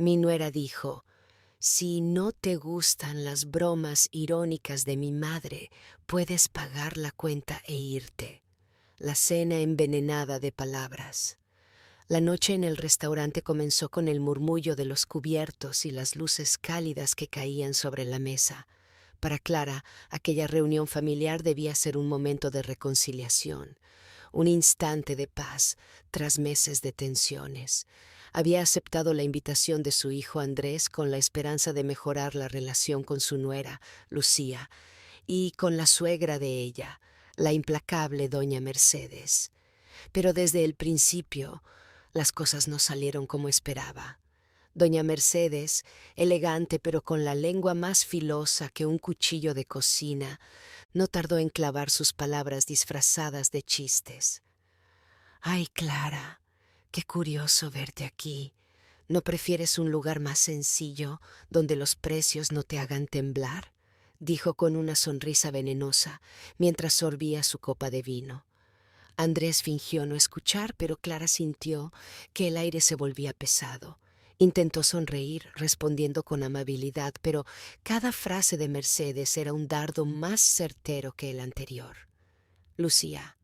Mi nuera dijo: si no te gustan las bromas irónicas de mi madre, puedes pagar la cuenta e irte. La cena envenenada de palabras. La noche en el restaurante comenzó con el murmullo de los cubiertos y las luces cálidas que caían sobre la mesa. Para Clara, aquella reunión familiar debía ser un momento de reconciliación, un instante de paz tras meses de tensiones. Había aceptado la invitación de su hijo Andrés con la esperanza de mejorar la relación con su nuera, Lucía, y con la suegra de ella, la implacable doña Mercedes. Pero desde el principio las cosas no salieron como esperaba. Doña Mercedes, elegante pero con la lengua más filosa que un cuchillo de cocina, no tardó en clavar sus palabras disfrazadas de chistes. «Ay, Clara, qué curioso verte aquí. ¿No prefieres un lugar más sencillo, donde los precios no te hagan temblar?», dijo con una sonrisa venenosa, mientras sorbía su copa de vino. Andrés fingió no escuchar, pero Clara sintió que el aire se volvía pesado. Intentó sonreír, respondiendo con amabilidad, pero cada frase de Mercedes era un dardo más certero que el anterior. Lucía,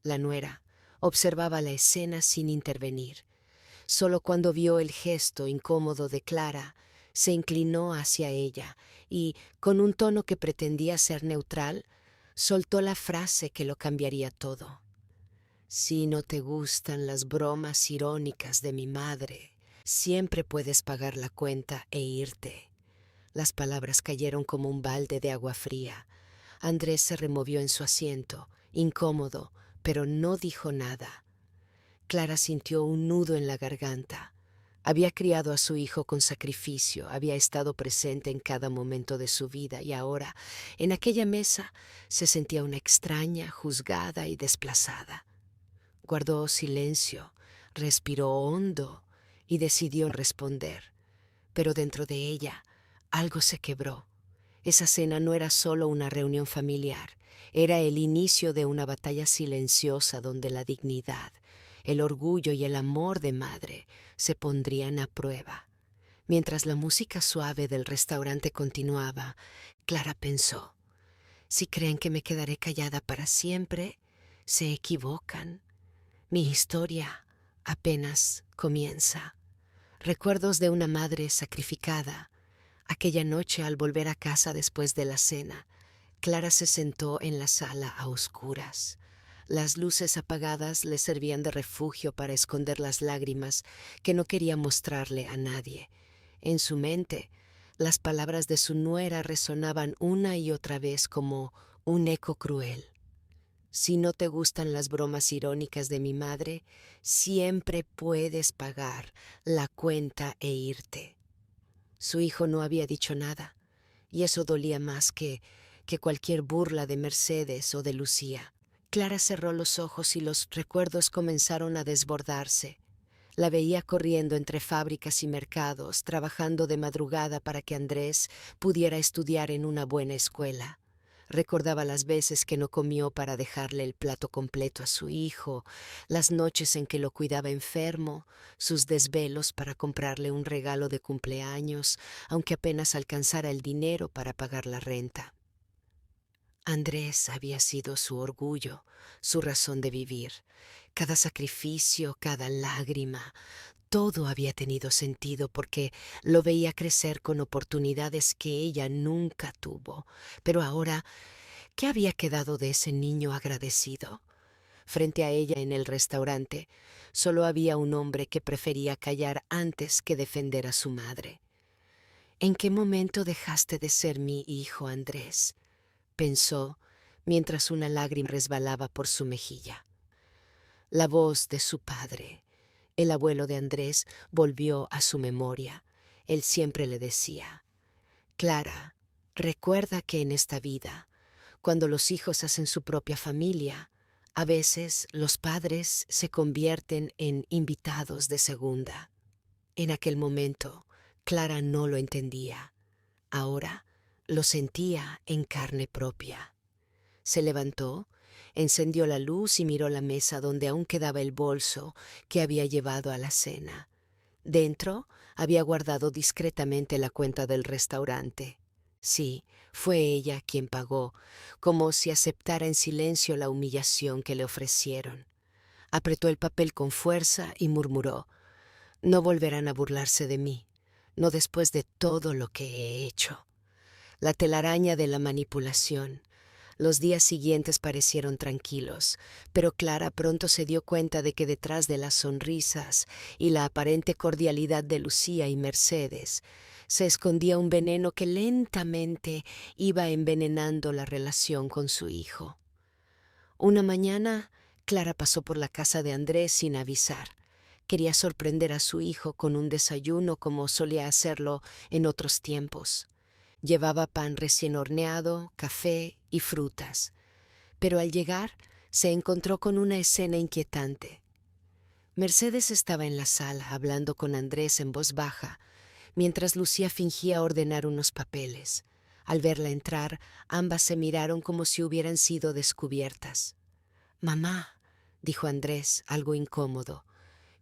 la nuera, observaba la escena sin intervenir. Solo cuando vio el gesto incómodo de Clara, se inclinó hacia ella y, con un tono que pretendía ser neutral, soltó la frase que lo cambiaría todo. «Si no te gustan las bromas irónicas de mi madre, siempre puedes pagar la cuenta e irte». Las palabras cayeron como un balde de agua fría. Andrés se removió en su asiento, incómodo, pero no dijo nada. Clara sintió un nudo en la garganta. Había criado a su hijo con sacrificio, había estado presente en cada momento de su vida y ahora, en aquella mesa, se sentía una extraña, juzgada y desplazada. Guardó silencio, respiró hondo y decidió responder. Pero dentro de ella algo se quebró. Esa cena no era solo una reunión familiar, era el inicio de una batalla silenciosa donde la dignidad, el orgullo y el amor de madre se pondrían a prueba. Mientras la música suave del restaurante continuaba, Clara pensó: si creen que me quedaré callada para siempre, se equivocan. Mi historia apenas comienza. Recuerdos de una madre sacrificada. Aquella noche, al volver a casa después de la cena, Clara se sentó en la sala a oscuras. Las luces apagadas le servían de refugio para esconder las lágrimas que no quería mostrarle a nadie. En su mente, las palabras de su nuera resonaban una y otra vez como un eco cruel. «Si no te gustan las bromas irónicas de mi madre, siempre puedes pagar la cuenta e irte». Su hijo no había dicho nada, y eso dolía más que cualquier burla de Mercedes o de Lucía. Clara cerró los ojos y los recuerdos comenzaron a desbordarse. La veía corriendo entre fábricas y mercados, trabajando de madrugada para que Andrés pudiera estudiar en una buena escuela. Recordaba las veces que no comió para dejarle el plato completo a su hijo, las noches en que lo cuidaba enfermo, sus desvelos para comprarle un regalo de cumpleaños, aunque apenas alcanzara el dinero para pagar la renta. Andrés había sido su orgullo, su razón de vivir. Cada sacrificio, cada lágrima, todo había tenido sentido porque lo veía crecer con oportunidades que ella nunca tuvo. Pero ahora, ¿qué había quedado de ese niño agradecido? Frente a ella en el restaurante, solo había un hombre que prefería callar antes que defender a su madre. «¿En qué momento dejaste de ser mi hijo, Andrés?», pensó, mientras una lágrima resbalaba por su mejilla. La voz de su padre, el abuelo de Andrés, volvió a su memoria. Él siempre le decía: «Clara, recuerda que en esta vida, cuando los hijos hacen su propia familia, a veces los padres se convierten en invitados de segunda». En aquel momento, Clara no lo entendía. Ahora lo sentía en carne propia. Se levantó, encendió la luz y miró la mesa donde aún quedaba el bolso que había llevado a la cena. Dentro Había guardado discretamente la cuenta del restaurante. Sí, fue ella quien pagó, como si aceptara en silencio la humillación que le ofrecieron. Apretó el papel con fuerza y murmuró: «No volverán a burlarse de mí, no después de todo lo que he hecho». La telaraña de la manipulación. Los días siguientes parecieron tranquilos, pero Clara pronto se dio cuenta de que detrás de las sonrisas y la aparente cordialidad de Lucía y Mercedes se escondía un veneno que lentamente iba envenenando la relación con su hijo. Una mañana, Clara pasó por la casa de Andrés sin avisar. Quería sorprender a su hijo con un desayuno como solía hacerlo en otros tiempos. Llevaba pan recién horneado, café y frutas. Pero al llegar se encontró con una escena inquietante. Mercedes estaba en la sala hablando con Andrés en voz baja, mientras Lucía fingía ordenar unos papeles. Al verla entrar, ambas se miraron como si hubieran sido descubiertas. «Mamá», dijo Andrés, algo incómodo,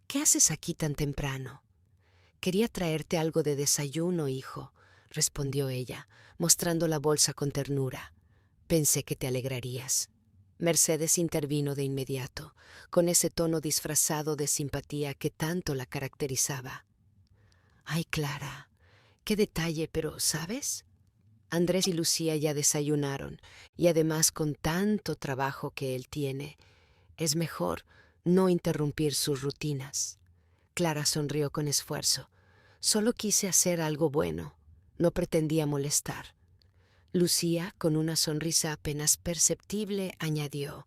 «¿qué haces aquí tan temprano?» «Quería traerte algo de desayuno, hijo», respondió ella, mostrando la bolsa con ternura. «Pensé que te alegrarías». Mercedes intervino de inmediato, con ese tono disfrazado de simpatía que tanto la caracterizaba. «Ay, Clara, qué detalle, pero ¿sabes? Andrés y Lucía ya desayunaron, y además con tanto trabajo que él tiene, es mejor no interrumpir sus rutinas». Clara sonrió con esfuerzo. «Solo quise hacer algo bueno, no pretendía molestar». Lucía, con una sonrisa apenas perceptible, añadió: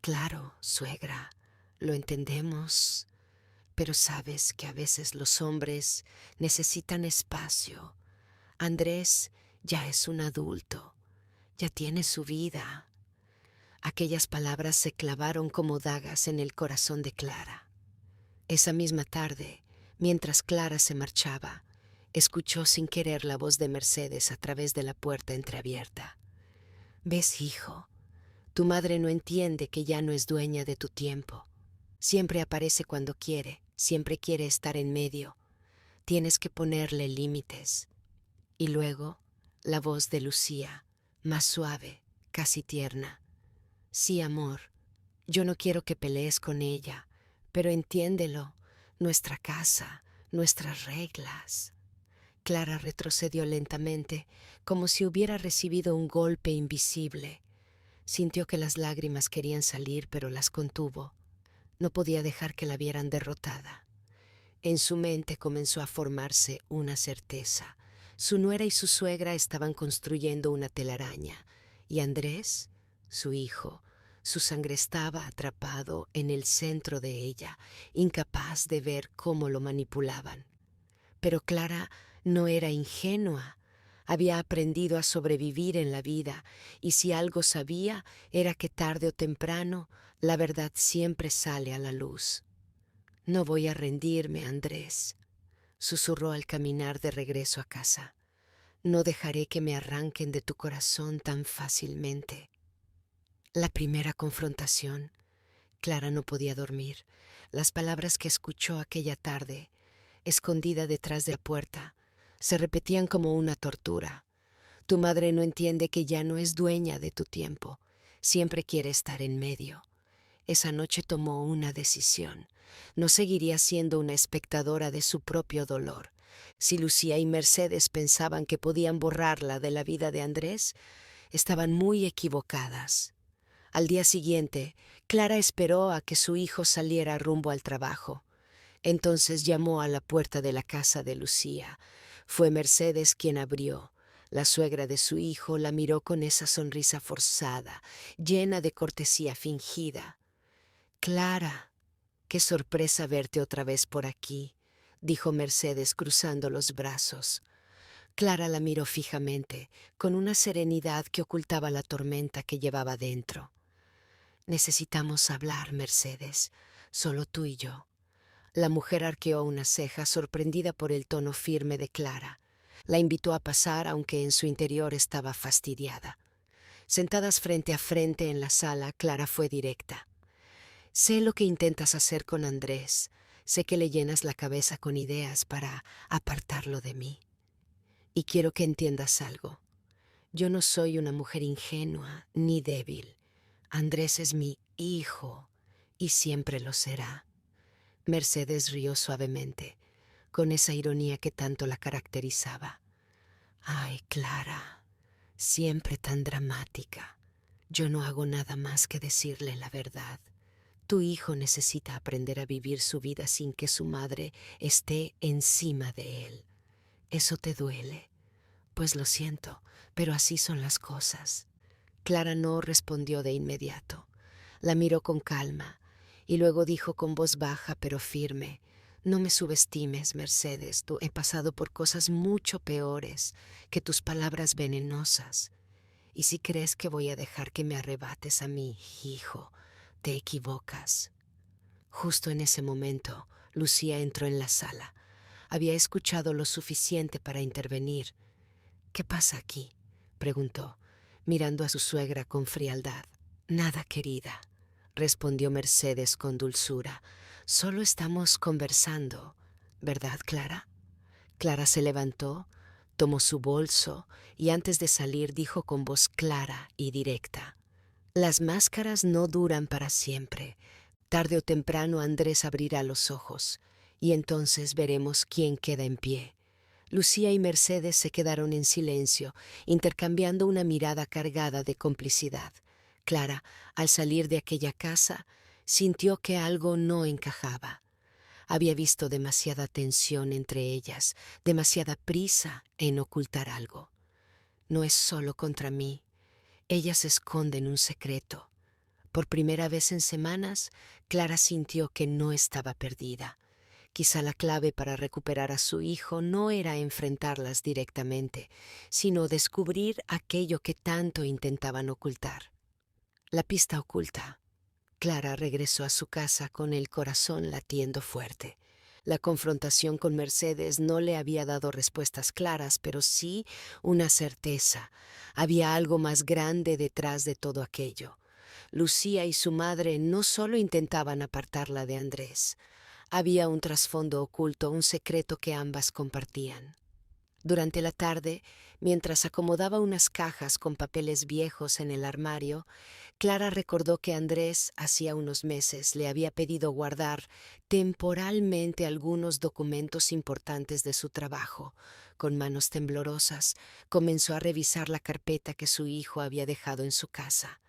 «Claro, suegra, lo entendemos, pero sabes que a veces los hombres necesitan espacio. Andrés ya es un adulto, ya tiene su vida». Aquellas palabras se clavaron como dagas en el corazón de Clara. Esa misma tarde, mientras Clara se marchaba, escuchó sin querer la voz de Mercedes a través de la puerta entreabierta. «¿Ves, hijo? Tu madre no entiende que ya no es dueña de tu tiempo. Siempre aparece cuando quiere, siempre quiere estar en medio. Tienes que ponerle límites». Y luego, la voz de Lucía, más suave, casi tierna: «Sí, amor, yo no quiero que pelees con ella, pero entiéndelo, nuestra casa, nuestras reglas». Clara retrocedió lentamente, como si hubiera recibido un golpe invisible. Sintió que las lágrimas querían salir, pero las contuvo. No podía dejar que la vieran derrotada. En su mente comenzó a formarse una certeza. Su nuera y su suegra estaban construyendo una telaraña, y Andrés, su hijo, su sangre estaba atrapado en el centro de ella, incapaz de ver cómo lo manipulaban. Pero Clara no era ingenua. Había aprendido a sobrevivir en la vida, y si algo sabía era que tarde o temprano la verdad siempre sale a la luz. «No voy a rendirme, Andrés», susurró al caminar de regreso a casa. «No dejaré que me arranquen de tu corazón tan fácilmente». La primera confrontación. Clara no podía dormir. Las palabras que escuchó aquella tarde, escondida detrás de la puerta, se repetían como una tortura. «Tu madre no entiende que ya no es dueña de tu tiempo. Siempre quiere estar en medio». Esa noche tomó una decisión. No seguiría siendo una espectadora de su propio dolor. Si Lucía y Mercedes pensaban que podían borrarla de la vida de Andrés, estaban muy equivocadas. Al día siguiente, Clara esperó a que su hijo saliera rumbo al trabajo. Entonces llamó a la puerta de la casa de Lucía. Fue Mercedes quien abrió. La suegra de su hijo la miró con esa sonrisa forzada, llena de cortesía fingida. «Clara, qué sorpresa verte otra vez por aquí», dijo Mercedes cruzando los brazos. Clara la miró fijamente, con una serenidad que ocultaba la tormenta que llevaba dentro. «Necesitamos hablar, Mercedes, solo tú y yo». La mujer arqueó una ceja, sorprendida por el tono firme de Clara. La invitó a pasar, aunque en su interior estaba fastidiada. Sentadas frente a frente en la sala, Clara fue directa. «Sé lo que intentas hacer con Andrés. Sé que le llenas la cabeza con ideas para apartarlo de mí. Y quiero que entiendas algo. Yo no soy una mujer ingenua ni débil. Andrés es mi hijo y siempre lo será. Mercedes rió suavemente, con esa ironía que tanto la caracterizaba. Ay, Clara, siempre tan dramática. Yo no hago nada más que decirle la verdad. Tu hijo necesita aprender a vivir su vida sin que su madre esté encima de él. ¿Eso te duele? Pues lo siento, pero así son las cosas. Clara no respondió de inmediato. La miró con calma y luego dijo con voz baja pero firme: No me subestimes, Mercedes. He pasado por cosas mucho peores que tus palabras venenosas. Y si crees que voy a dejar que me arrebates a mi hijo, te equivocas. Justo en ese momento, Lucía entró en la sala. Había escuchado lo suficiente para intervenir. ¿Qué pasa aquí?, preguntó, mirando a su suegra con frialdad. Nada, querida, respondió Mercedes con dulzura. Solo estamos conversando, ¿verdad, Clara? Clara se levantó, tomó su bolso y antes de salir dijo con voz clara y directa: Las máscaras no duran para siempre. Tarde o temprano Andrés abrirá los ojos y entonces veremos quién queda en pie. Lucía y Mercedes se quedaron en silencio, intercambiando una mirada cargada de complicidad. Clara, al salir de aquella casa, sintió que algo no encajaba. Había visto demasiada tensión entre ellas, demasiada prisa en ocultar algo. No es solo contra mí. Ellas esconden un secreto. Por primera vez en semanas, Clara sintió que no estaba perdida. Quizá la clave para recuperar a su hijo no era enfrentarlas directamente, sino descubrir aquello que tanto intentaban ocultar. La pista oculta. Clara regresó a su casa con el corazón latiendo fuerte. La confrontación con Mercedes no le había dado respuestas claras, pero sí una certeza. Había algo más grande detrás de todo aquello. Lucía y su madre no solo intentaban apartarla de Andrés. Había un trasfondo oculto, un secreto que ambas compartían. Durante la tarde, mientras acomodaba unas cajas con papeles viejos en el armario, Clara recordó que Andrés hacía unos meses le había pedido guardar temporalmente algunos documentos importantes de su trabajo. Con manos temblorosas, comenzó a revisar la carpeta que su hijo había dejado en su casa.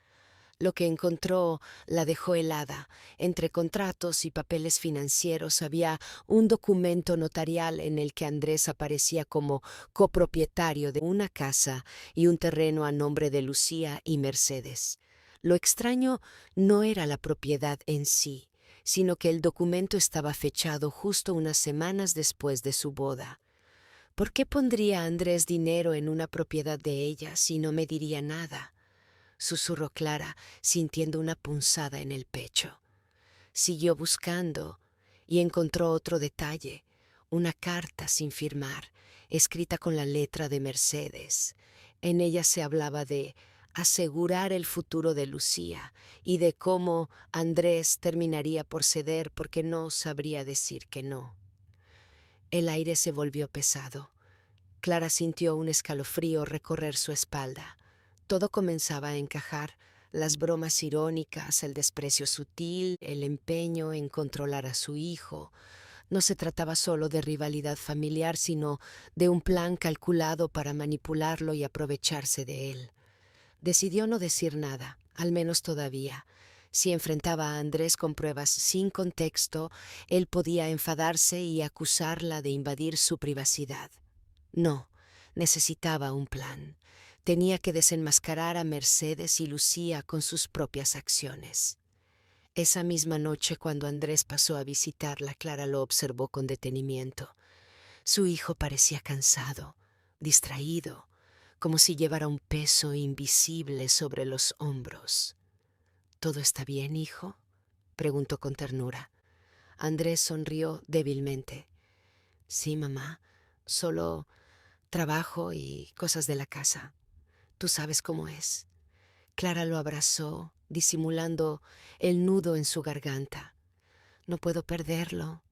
Lo que encontró la dejó helada. Entre contratos y papeles financieros había un documento notarial en el que Andrés aparecía como copropietario de una casa y un terreno a nombre de Lucía y Mercedes. Lo extraño no era la propiedad en sí, sino que el documento estaba fechado justo unas semanas después de su boda. ¿Por qué pondría Andrés dinero en una propiedad de ella si no me diría nada?, susurró Clara, sintiendo una punzada en el pecho. Siguió buscando y encontró otro detalle, una carta sin firmar, escrita con la letra de Mercedes. En ella se hablaba de asegurar el futuro de Lucía y de cómo Andrés terminaría por ceder porque no sabría decir que no. El aire se volvió pesado. Clara sintió un escalofrío recorrer su espalda. Todo comenzaba a encajar: las bromas irónicas, el desprecio sutil, el empeño en controlar a su hijo. No se trataba solo de rivalidad familiar, sino de un plan calculado para manipularlo y aprovecharse de él. Decidió no decir nada, al menos todavía. Si enfrentaba a Andrés con pruebas sin contexto, él podía enfadarse y acusarla de invadir su privacidad. No, necesitaba un plan. Tenía que desenmascarar a Mercedes y Lucía con sus propias acciones. Esa misma noche, cuando Andrés pasó a visitarla, Clara lo observó con detenimiento. Su hijo parecía cansado, distraído, como si llevara un peso invisible sobre los hombros. ¿Todo está bien, hijo?, preguntó con ternura. Andrés sonrió débilmente. Sí, mamá, solo trabajo y cosas de la casa. Tú sabes cómo es. Clara lo abrazó, disimulando el nudo en su garganta. No puedo perderlo.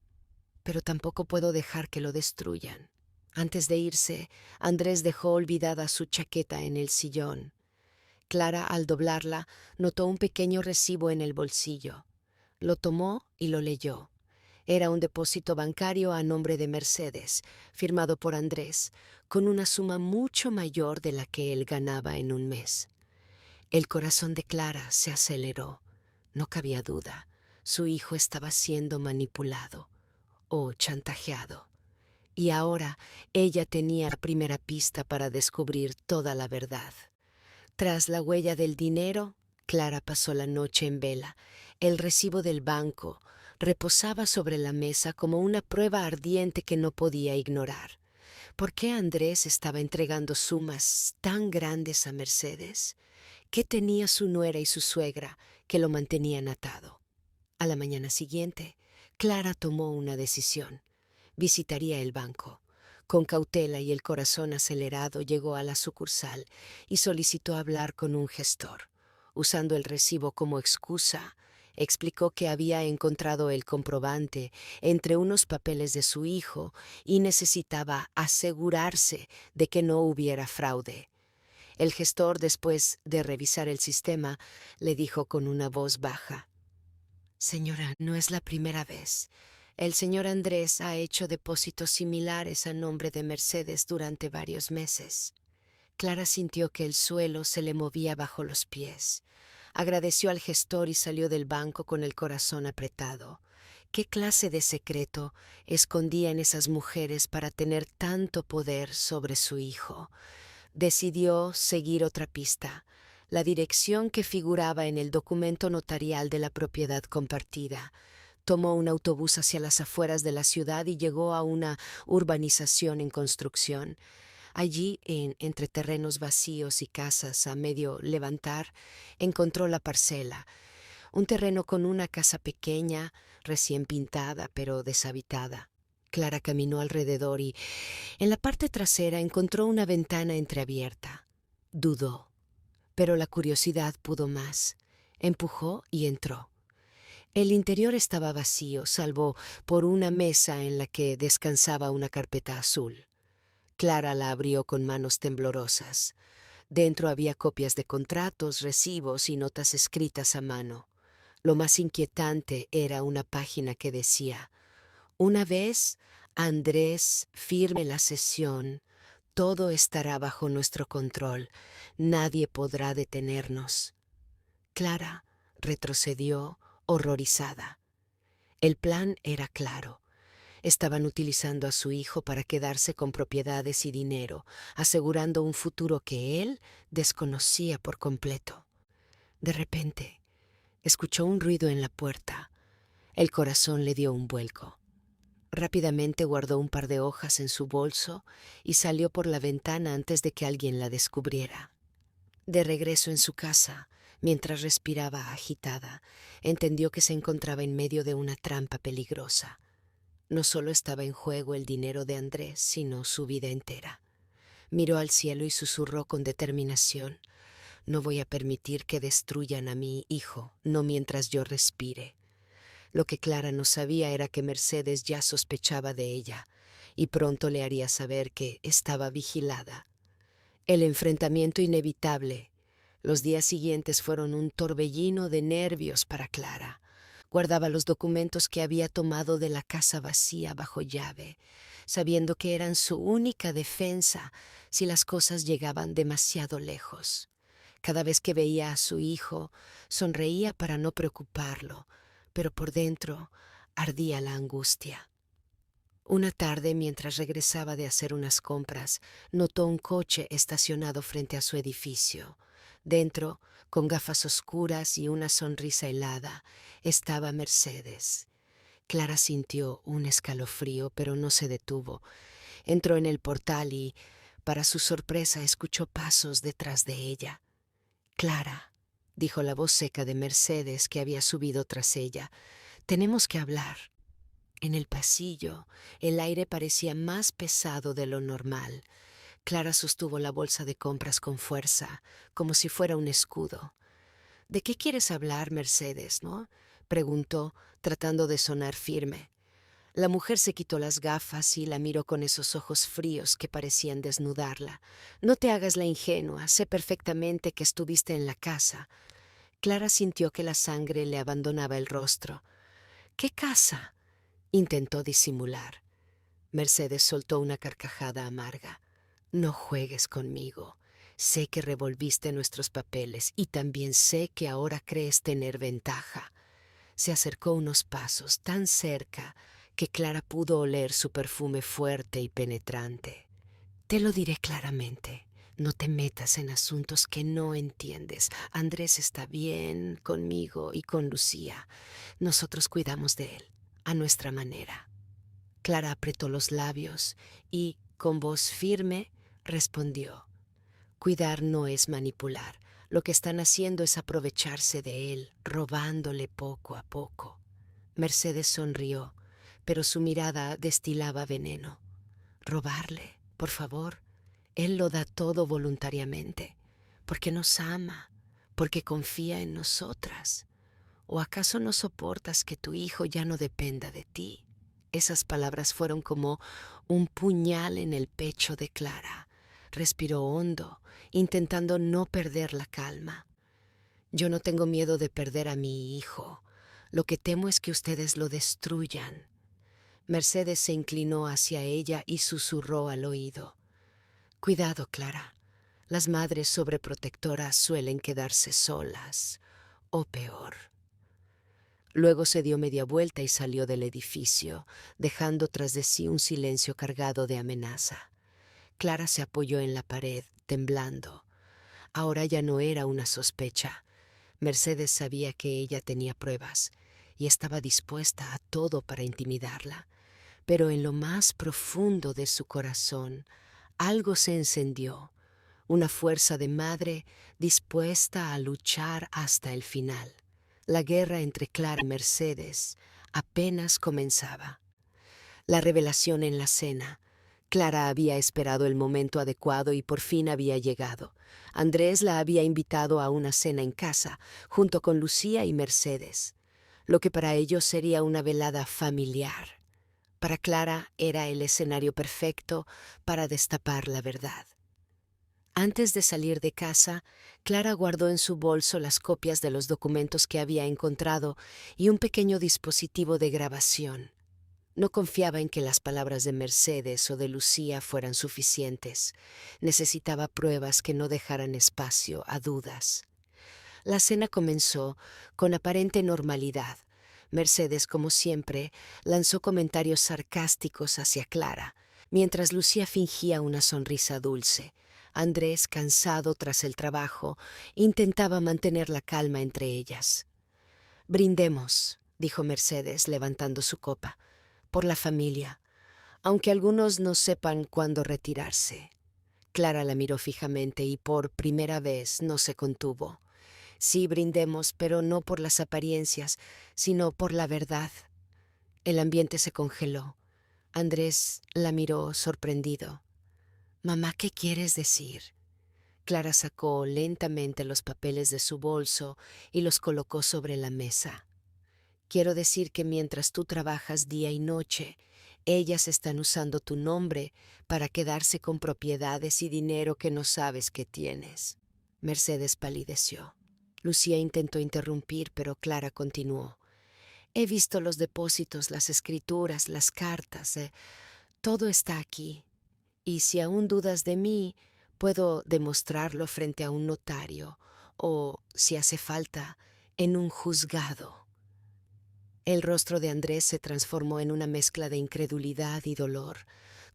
pero tampoco puedo dejar que lo destruyan. Antes de irse, Andrés dejó olvidada su chaqueta en el sillón. Clara, al doblarla, notó un pequeño recibo en el bolsillo. Lo tomó y lo leyó. Era un depósito bancario a nombre de Mercedes, firmado por Andrés, con una suma mucho mayor de la que él ganaba en un mes. El corazón de Clara se aceleró. No cabía duda. Su hijo estaba siendo manipulado o chantajeado. Y ahora ella tenía la primera pista para descubrir toda la verdad. Tras la huella del dinero, Clara pasó la noche en vela. El recibo del banco reposaba sobre la mesa como una prueba ardiente que no podía ignorar. ¿Por qué Andrés estaba entregando sumas tan grandes a Mercedes? ¿Qué tenía su nuera y su suegra que lo mantenían atado? A la mañana siguiente, Clara tomó una decisión. Visitaría el banco. Con cautela y el corazón acelerado llegó a la sucursal y solicitó hablar con un gestor. Usando el recibo como excusa, explicó que había encontrado el comprobante entre unos papeles de su hijo y necesitaba asegurarse de que no hubiera fraude. El gestor, después de revisar el sistema, le dijo con una voz baja: «Señora, no es la primera vez. El señor Andrés ha hecho depósitos similares a nombre de Mercedes durante varios meses». Clara sintió que el suelo se le movía bajo los pies. Agradeció al gestor y salió del banco con el corazón apretado. ¿Qué clase de secreto escondían esas mujeres para tener tanto poder sobre su hijo? Decidió seguir otra pista, la dirección que figuraba en el documento notarial de la propiedad compartida. Tomó un autobús hacia las afueras de la ciudad y llegó a una urbanización en construcción. Allí, entre terrenos vacíos y casas a medio levantar, encontró la parcela, un terreno con una casa pequeña, recién pintada pero deshabitada. Clara caminó alrededor y, en la parte trasera, encontró una ventana entreabierta. Dudó, pero la curiosidad pudo más. Empujó y entró. El interior estaba vacío, salvo por una mesa en la que descansaba una carpeta azul. Clara la abrió con manos temblorosas. Dentro había copias de contratos, recibos y notas escritas a mano. Lo más inquietante era una página que decía: «Una vez Andrés firme la cesión, todo estará bajo nuestro control. Nadie podrá detenernos». Clara retrocedió, horrorizada. El plan era claro. Estaban utilizando a su hijo para quedarse con propiedades y dinero, asegurando un futuro que él desconocía por completo. De repente, escuchó un ruido en la puerta. El corazón le dio un vuelco. Rápidamente guardó un par de hojas en su bolso y salió por la ventana antes de que alguien la descubriera. De regreso en su casa, mientras respiraba agitada, entendió que se encontraba en medio de una trampa peligrosa. No solo estaba en juego el dinero de Andrés, sino su vida entera. Miró al cielo y susurró con determinación: «No voy a permitir que destruyan a mi hijo, no mientras yo respire». Lo que Clara no sabía era que Mercedes ya sospechaba de ella, y pronto le haría saber que estaba vigilada. El enfrentamiento inevitable. Los días siguientes fueron un torbellino de nervios para Clara. Guardaba los documentos que había tomado de la casa vacía bajo llave, sabiendo que eran su única defensa si las cosas llegaban demasiado lejos. Cada vez que veía a su hijo, sonreía para no preocuparlo, pero por dentro ardía la angustia. Una tarde, mientras regresaba de hacer unas compras, notó un coche estacionado frente a su edificio. Dentro, con gafas oscuras y una sonrisa helada, estaba Mercedes. Clara sintió un escalofrío, pero no se detuvo. Entró en el portal y, para su sorpresa, escuchó pasos detrás de ella. «Clara», dijo la voz seca de Mercedes, que había subido tras ella, «tenemos que hablar». En el pasillo, el aire parecía más pesado de lo normal. Clara sostuvo la bolsa de compras con fuerza, como si fuera un escudo. «¿De qué quieres hablar, Mercedes, no?», preguntó, tratando de sonar firme. La mujer se quitó las gafas y la miró con esos ojos fríos que parecían desnudarla. No te hagas la ingenua, sé perfectamente que estuviste en la casa. Clara sintió que la sangre le abandonaba el rostro. ¿Qué casa? Intentó disimular. Mercedes soltó una carcajada amarga. No juegues conmigo. Sé que revolviste nuestros papeles y también sé que ahora crees tener ventaja. Se acercó unos pasos, tan cerca que Clara pudo oler su perfume fuerte y penetrante. Te lo diré claramente. No te metas en asuntos que no entiendes. Andrés está bien conmigo y con Lucía. Nosotros cuidamos de él, a nuestra manera. Clara apretó los labios y, con voz firme, respondió: Cuidar no es manipular. Lo que están haciendo es aprovecharse de él, robándole poco a poco. Mercedes sonrió, pero su mirada destilaba veneno. ¿Robarle? Por favor. Él lo da todo voluntariamente, porque nos ama, porque confía en nosotras. ¿O acaso no soportas que tu hijo ya no dependa de ti? Esas palabras fueron como un puñal en el pecho de Clara. Respiró hondo, intentando no perder la calma. Yo no tengo miedo de perder a mi hijo. Lo que temo es que ustedes lo destruyan. Mercedes se inclinó hacia ella y susurró al oído: Cuidado, Clara. Las madres sobreprotectoras suelen quedarse solas, o peor. Luego se dio media vuelta y salió del edificio, dejando tras de sí un silencio cargado de amenaza. Clara se apoyó en la pared, temblando. Ahora ya no era una sospecha. Mercedes sabía que ella tenía pruebas y estaba dispuesta a todo para intimidarla. Pero en lo más profundo de su corazón, algo se encendió, una fuerza de madre dispuesta a luchar hasta el final. La guerra entre Clara y Mercedes apenas comenzaba. La revelación en la cena. Clara había esperado el momento adecuado y por fin había llegado. Andrés la había invitado a una cena en casa, junto con Lucía y Mercedes, lo que para ellos sería una velada familiar. Para Clara era el escenario perfecto para destapar la verdad. Antes de salir de casa, Clara guardó en su bolso las copias de los documentos que había encontrado y un pequeño dispositivo de grabación. No confiaba en que las palabras de Mercedes o de Lucía fueran suficientes. Necesitaba pruebas que no dejaran espacio a dudas. La cena comenzó con aparente normalidad. Mercedes, como siempre, lanzó comentarios sarcásticos hacia Clara, mientras Lucía fingía una sonrisa dulce. Andrés, cansado tras el trabajo, intentaba mantener la calma entre ellas. «Brindemos», dijo Mercedes, levantando su copa, «por la familia, aunque algunos no sepan cuándo retirarse». Clara la miró fijamente y por primera vez no se contuvo. «Sí, brindemos, pero no por las apariencias, sino por la verdad». El ambiente se congeló. Andrés la miró sorprendido. «Mamá, ¿qué quieres decir?». Clara sacó lentamente los papeles de su bolso y los colocó sobre la mesa. «Quiero decir que mientras tú trabajas día y noche, ellas están usando tu nombre para quedarse con propiedades y dinero que no sabes que tienes». Mercedes palideció. Lucía intentó interrumpir, pero Clara continuó. «He visto los depósitos, las escrituras, las cartas. Todo está aquí. Y si aún dudas de mí, puedo demostrarlo frente a un notario o, si hace falta, en un juzgado». El rostro de Andrés se transformó en una mezcla de incredulidad y dolor.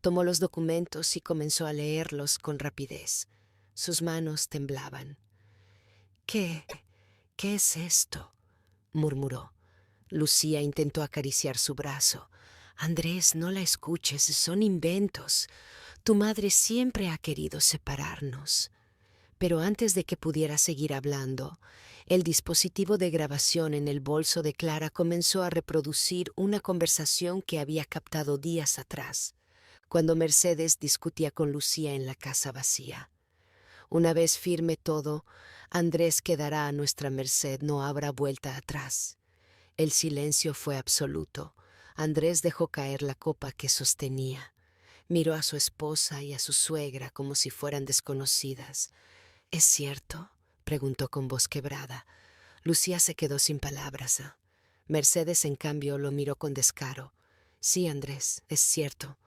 Tomó los documentos y comenzó a leerlos con rapidez. Sus manos temblaban. «¿Qué es esto?», murmuró. Lucía intentó acariciar su brazo. «Andrés, no la escuches, son inventos. Tu madre siempre ha querido separarnos». Pero antes de que pudiera seguir hablando, el dispositivo de grabación en el bolso de Clara comenzó a reproducir una conversación que había captado días atrás, cuando Mercedes discutía con Lucía en la casa vacía. «Una vez firme todo, Andrés quedará a nuestra merced, no habrá vuelta atrás». El silencio fue absoluto. Andrés dejó caer la copa que sostenía. Miró a su esposa y a su suegra como si fueran desconocidas. ¿Es cierto?, preguntó con voz quebrada. Lucía se quedó sin palabras. Mercedes, en cambio, lo miró con descaro. Sí, Andrés, es cierto.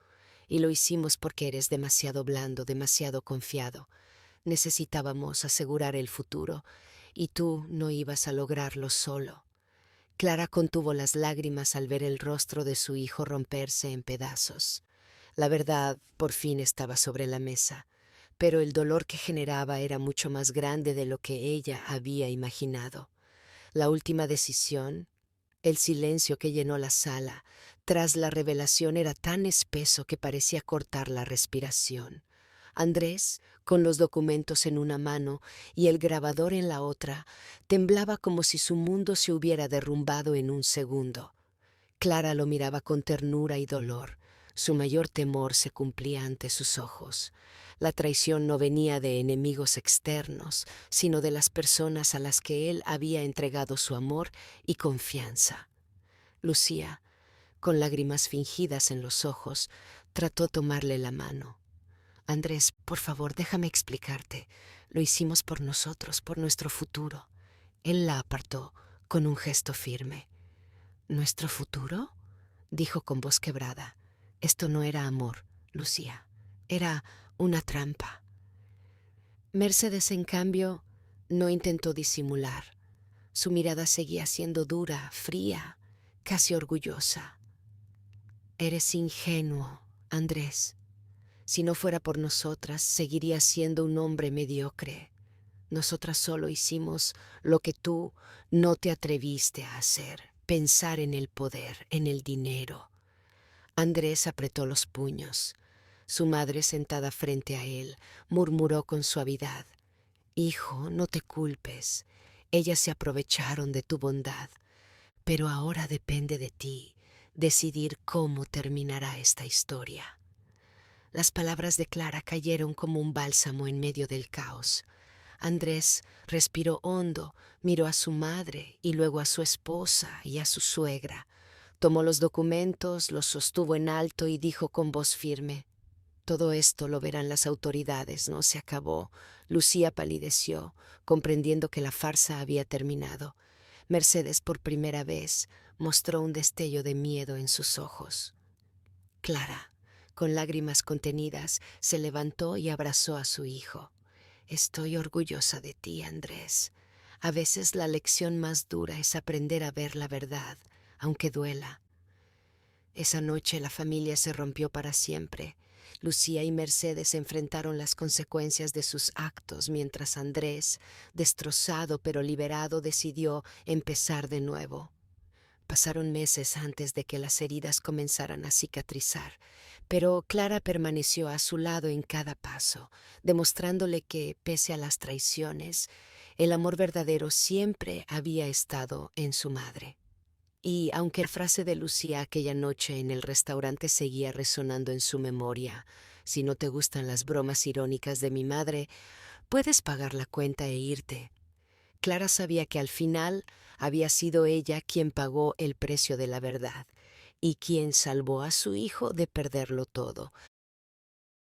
Y lo hicimos porque eres demasiado blando, demasiado confiado. Necesitábamos asegurar el futuro, y tú no ibas a lograrlo solo. Clara contuvo las lágrimas al ver el rostro de su hijo romperse en pedazos. La verdad por fin estaba sobre la mesa, pero el dolor que generaba era mucho más grande de lo que ella había imaginado. La última decisión, el silencio que llenó la sala tras la revelación era tan espeso que parecía cortar la respiración. Andrés, con los documentos en una mano y el grabador en la otra, temblaba como si su mundo se hubiera derrumbado en un segundo. Clara lo miraba con ternura y dolor. Su mayor temor se cumplía ante sus ojos. La traición no venía de enemigos externos, sino de las personas a las que él había entregado su amor y confianza. Lucía, con lágrimas fingidas en los ojos, trató tomarle la mano. Andrés, por favor, déjame explicarte. Lo hicimos por nosotros, por nuestro futuro. Él la apartó con un gesto firme. ¿Nuestro futuro?, dijo con voz quebrada. Esto no era amor, Lucía. Era una trampa. Mercedes, en cambio, no intentó disimular. Su mirada seguía siendo dura, fría, casi orgullosa. Eres ingenuo, Andrés. Si no fuera por nosotras, seguirías siendo un hombre mediocre. Nosotras solo hicimos lo que tú no te atreviste a hacer, pensar en el poder, en el dinero. Andrés apretó los puños. Su madre, sentada frente a él, murmuró con suavidad: Hijo, no te culpes. Ellas se aprovecharon de tu bondad, pero ahora depende de ti decidir cómo terminará esta historia. Las palabras de Clara cayeron como un bálsamo en medio del caos. Andrés respiró hondo, miró a su madre y luego a su esposa y a su suegra. Tomó los documentos, los sostuvo en alto y dijo con voz firme: Todo esto lo verán las autoridades, no se acabó. Lucía palideció, comprendiendo que la farsa había terminado. Mercedes, por primera vez, mostró un destello de miedo en sus ojos. Clara, con lágrimas contenidas, se levantó y abrazó a su hijo. Estoy orgullosa de ti, Andrés. A veces la lección más dura es aprender a ver la verdad, aunque duela. Esa noche la familia se rompió para siempre. Lucía y Mercedes enfrentaron las consecuencias de sus actos, mientras Andrés, destrozado pero liberado, decidió empezar de nuevo. Pasaron meses antes de que las heridas comenzaran a cicatrizar, pero Clara permaneció a su lado en cada paso, demostrándole que, pese a las traiciones, el amor verdadero siempre había estado en su madre. Y aunque la frase de Lucía aquella noche en el restaurante seguía resonando en su memoria: si no te gustan las bromas irónicas de mi madre, puedes pagar la cuenta e irte. Clara sabía que al final había sido ella quien pagó el precio de la verdad y quien salvó a su hijo de perderlo todo,